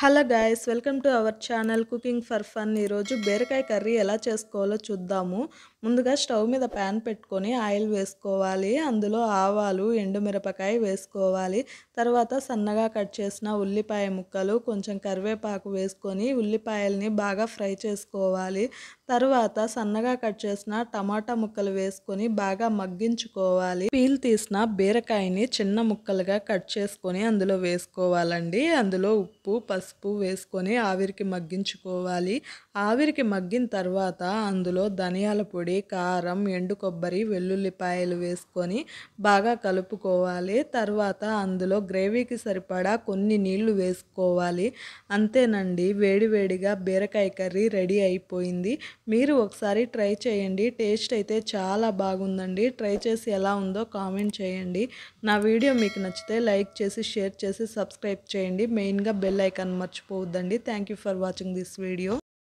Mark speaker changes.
Speaker 1: Hello guys, welcome to our channel cooking for fun. ఈరోజు బీరకాయ curry ఎలా చేసుకోవాలో చూద్దాము. ముందుగా స్టవ్ మీద ప్యాన్ పెట్టుకొని ఆయిల్ వేసుకోవాలి. అందులో ఆవాలు, ఎండుమిరపకాయ వేసుకోవాలి. తర్వాత సన్నగా కట్ చేసిన ఉల్లిపాయ ముక్కలు, కొంచెం కరివేపాకు వేసుకొని ఉల్లిపాయల్ని బాగా ఫ్రై చేసుకోవాలి. తర్వాత సన్నగా కట్ చేసిన టమాటా ముక్కలు వేసుకొని బాగా మగ్గించుకోవాలి. పీల్ తీసిన బీరకాయని చిన్న ముక్కలుగా కట్ చేసుకొని అందులో వేసుకోవాలండి. అందులో ఉప్పు, పసుపు వేసుకొని ఆవిరికి మగ్గించుకోవాలి. ఆవిరికి మగ్గిన తర్వాత అందులో ధనియాల పొడి, కారం, ఎండు కొబ్బరి, వెల్లుల్లిపాయలు వేసుకొని బాగా కలుపుకోవాలి. తర్వాత అందులో గ్రేవీకి సరిపడా కొన్ని నీళ్లు వేసుకోవాలి. అంతేనండి, వేడివేడిగా బీరకాయ కర్రీ రెడీ అయిపోయింది. మీరు ఒకసారి ట్రై చేయండి. టేస్ట్ అయితే చాలా బాగుందండి. ట్రై చేసి ఎలా ఉందో కామెంట్ చేయండి. నా వీడియో మీకు నచ్చితే లైక్ చేసి, షేర్ చేసి, సబ్స్క్రైబ్ చేయండి. మెయిన్గా బెల్ ఐకాన్ మర్చిపోవద్దండి. Thank you for watching this video.